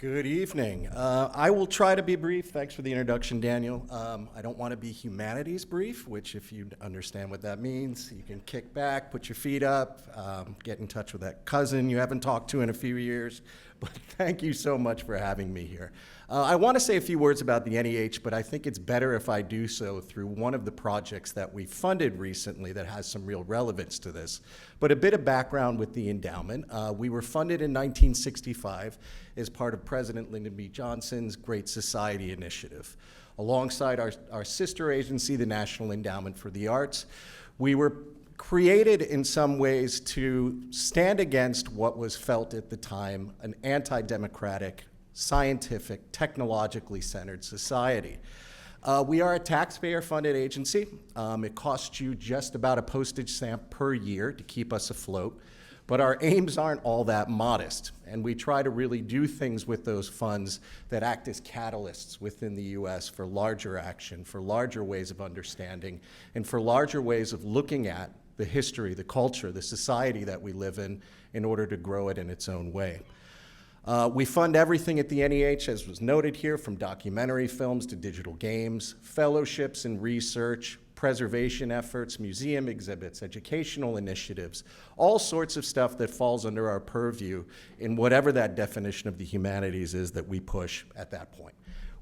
Good evening. I will try to be brief. Thanks for the introduction, Daniel. I don't want to be humanities brief, which if you understand what that means, you can kick back, put your feet up, get in touch with that cousin you haven't talked to in a few years. But thank you so much for having me here. I want to say a few words about the NEH, but I think it's better if I do so through one of the projects that we funded recently that has some real relevance to this. But a bit of background with the endowment. We were funded in 1965 as part of President Lyndon B. Johnson's Great Society Initiative. Alongside our sister agency, the National Endowment for the Arts, we were created in some ways to stand against what was felt at the time an anti-democratic, scientific, technologically centered society. We are a taxpayer-funded agency. It costs you just about a postage stamp per year to keep us afloat, but our aims aren't all that modest, and we try to really do things with those funds that act as catalysts within the US for larger action, for larger ways of understanding, and for larger ways of looking at the history, the culture, the society that we live in order to grow it in its own way. We fund everything at the NEH, as was noted here, from documentary films to digital games, fellowships and research, preservation efforts, museum exhibits, educational initiatives, all sorts of stuff that falls under our purview in whatever that definition of the humanities is that we push at that point.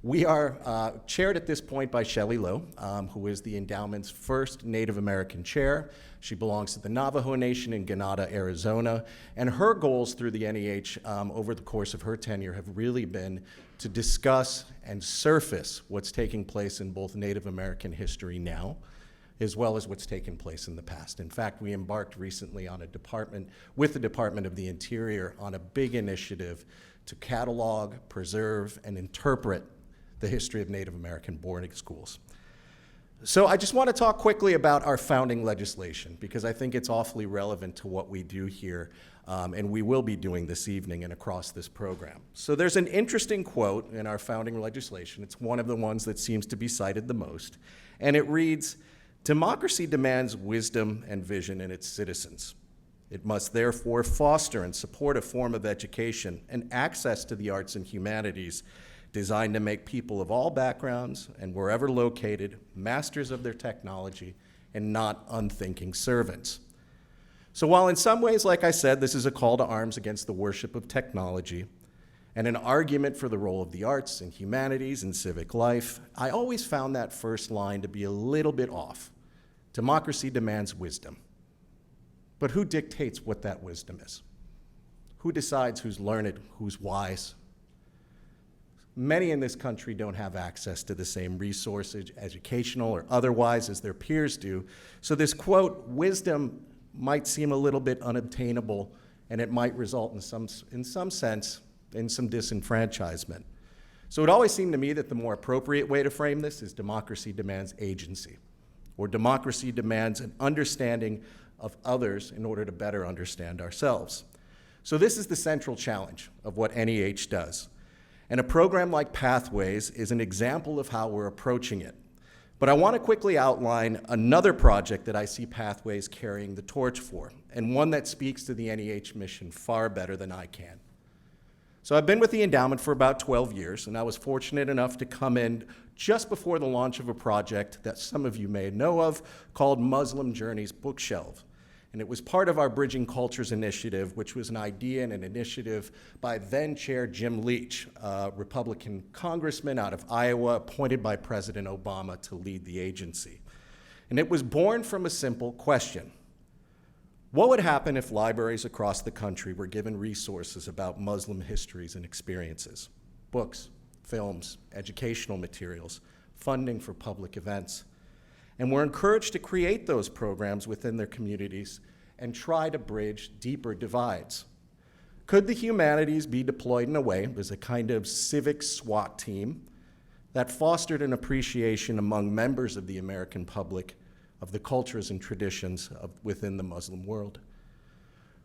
We are chaired at this point by Shelley Lowe, who is the endowment's first Native American chair. She belongs to the Navajo Nation in Ganada, Arizona, and her goals through the NEH over the course of her tenure have really been to discuss and surface what's taking place in both Native American history now, as well as what's taken place in the past. In fact, we embarked recently on with the Department of the Interior on a big initiative to catalog, preserve, and interpret the history of Native American boarding schools. So I just want to talk quickly about our founding legislation because I think it's awfully relevant to what we do here and we will be doing this evening and across this program. So there's an interesting quote in our founding legislation. It's one of the ones that seems to be cited the most, and it reads, "Democracy demands wisdom and vision in its citizens. It must therefore foster and support a form of education and access to the arts and humanities designed to make people of all backgrounds and wherever located masters of their technology and not unthinking servants." So while in some ways, like I said, this is a call to arms against the worship of technology and an argument for the role of the arts and humanities in civic life, I always found that first line to be a little bit off. Democracy demands wisdom. But who dictates what that wisdom is? Who decides who's learned, who's wise? Many in this country don't have access to the same resources, educational or otherwise, as their peers do. So this quote, wisdom, might seem a little bit unobtainable, and it might result in some sense in some disenfranchisement. So it always seemed to me that the more appropriate way to frame this is democracy demands agency, or democracy demands an understanding of others in order to better understand ourselves. So this is the central challenge of what NEH does. And a program like Pathways is an example of how we're approaching it. But I want to quickly outline another project that I see Pathways carrying the torch for, and one that speaks to the NEH mission far better than I can. So I've been with the endowment for about 12 years, and I was fortunate enough to come in just before the launch of a project that some of you may know of called Muslim Journeys Bookshelf. And it was part of our Bridging Cultures initiative, which was an idea and an initiative by then Chair Jim Leach, a Republican congressman out of Iowa, appointed by President Obama to lead the agency. And it was born from a simple question. What would happen if libraries across the country were given resources about Muslim histories and experiences? Books, films, educational materials, funding for public events, and were encouraged to create those programs within their communities and try to bridge deeper divides. Could the humanities be deployed in a way as a kind of civic SWAT team that fostered an appreciation among members of the American public of the cultures and traditions within the Muslim world?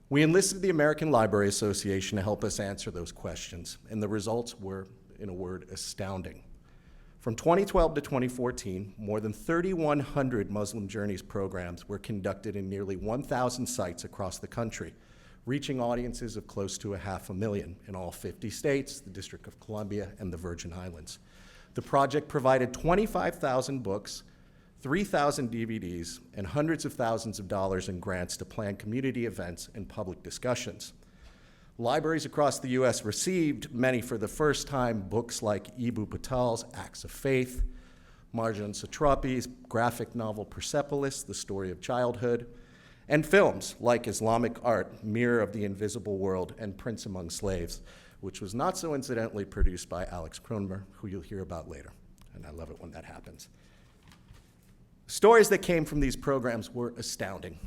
We enlisted the American Library Association to help us answer those questions, and the results were, in a word, astounding. From 2012 to 2014, more than 3,100 Muslim Journeys programs were conducted in nearly 1,000 sites across the country, reaching audiences of close to 500,000 in all 50 states, the District of Columbia, and the Virgin Islands. The project provided 25,000 books, 3,000 DVDs, and hundreds of thousands of dollars in grants to plan community events and public discussions. Libraries across the U.S. received, many for the first time, books like Eboo Patal's Acts of Faith, Marjan Satrapi's graphic novel Persepolis, The Story of Childhood, and films like Islamic Art, Mirror of the Invisible World, and Prince Among Slaves, which was not so incidentally produced by Alex Kronmer, who you'll hear about later. And I love it when that happens. Stories that came from these programs were astounding.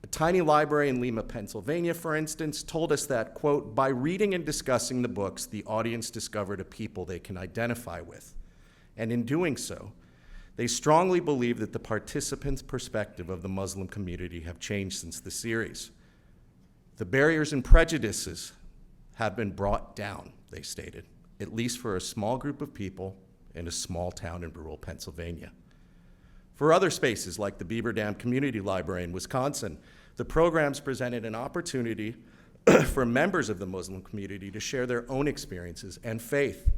A tiny library in Lima, Pennsylvania, for instance, told us that, quote, by reading and discussing the books, the audience discovered a people they can identify with. And in doing so, they strongly believe that the participants' perspective of the Muslim community have changed since the series. The barriers and prejudices have been brought down, they stated, at least for a small group of people in a small town in rural Pennsylvania. For other spaces like the Beaver Dam Community Library in Wisconsin, the programs presented an opportunity for members of the Muslim community to share their own experiences and faith.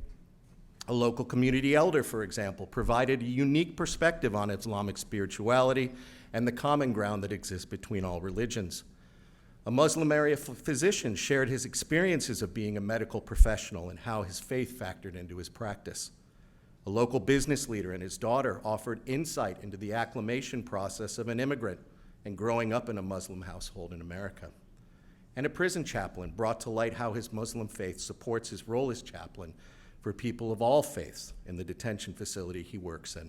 A local community elder, for example, provided a unique perspective on Islamic spirituality and the common ground that exists between all religions. A Muslim area physician shared his experiences of being a medical professional and how his faith factored into his practice. A local business leader and his daughter offered insight into the acclimation process of an immigrant and growing up in a Muslim household in America. And a prison chaplain brought to light how his Muslim faith supports his role as chaplain for people of all faiths in the detention facility he works in,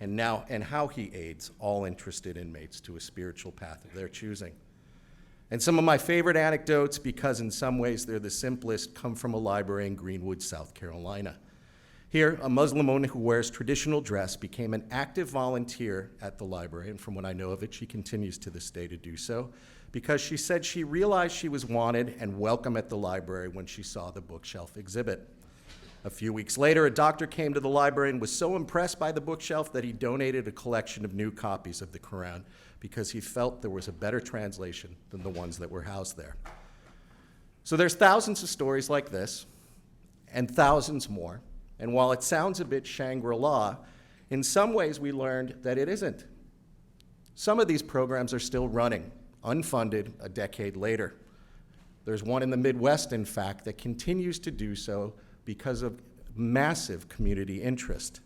and how he aids all interested inmates to a spiritual path of their choosing. And some of my favorite anecdotes, because in some ways they're the simplest, come from a library in Greenwood, South Carolina. Here, a Muslim woman who wears traditional dress became an active volunteer at the library, and from what I know of it, she continues to this day to do so, because she said she realized she was wanted and welcome at the library when she saw the bookshelf exhibit. A few weeks later, a doctor came to the library and was so impressed by the bookshelf that he donated a collection of new copies of the Quran because he felt there was a better translation than the ones that were housed there. So there's thousands of stories like this, and thousands more. And while it sounds a bit Shangri-La, in some ways we learned that it isn't. Some of these programs are still running, unfunded, a decade later. There's one in the Midwest, in fact, that continues to do so because of massive community interest.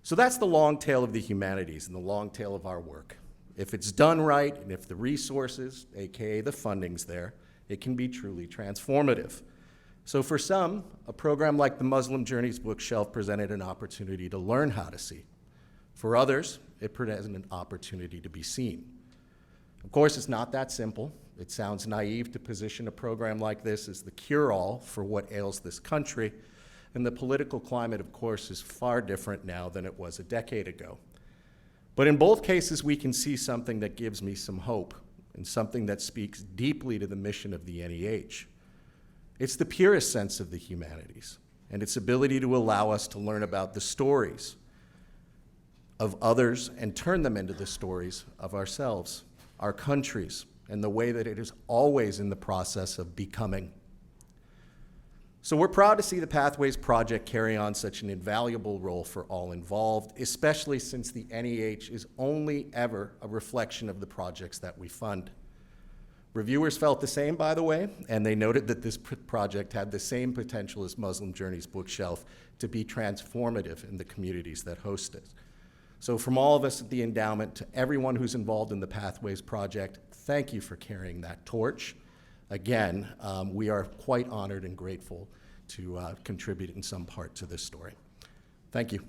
So that's the long tail of the humanities and the long tail of our work. If it's done right, and if the resources, AKA the funding's there, it can be truly transformative. So for some, a program like the Muslim Journeys Bookshelf presented an opportunity to learn how to see. For others, it presented an opportunity to be seen. Of course, it's not that simple. It sounds naive to position a program like this as the cure-all for what ails this country, and the political climate, of course, is far different now than it was a decade ago. But in both cases, we can see something that gives me some hope, and something that speaks deeply to the mission of the NEH. It's the purest sense of the humanities, and its ability to allow us to learn about the stories of others and turn them into the stories of ourselves, our countries, and the way that it is always in the process of becoming. So we're proud to see the Pathways Project carry on such an invaluable role for all involved, especially since the NEH is only ever a reflection of the projects that we fund. Reviewers felt the same, by the way, and they noted that this project had the same potential as Muslim Journeys Bookshelf to be transformative in the communities that host it. So from all of us at the Endowment to everyone who's involved in the Pathways Project, thank you for carrying that torch. Again, we are quite honored and grateful to contribute in some part to this story. Thank you.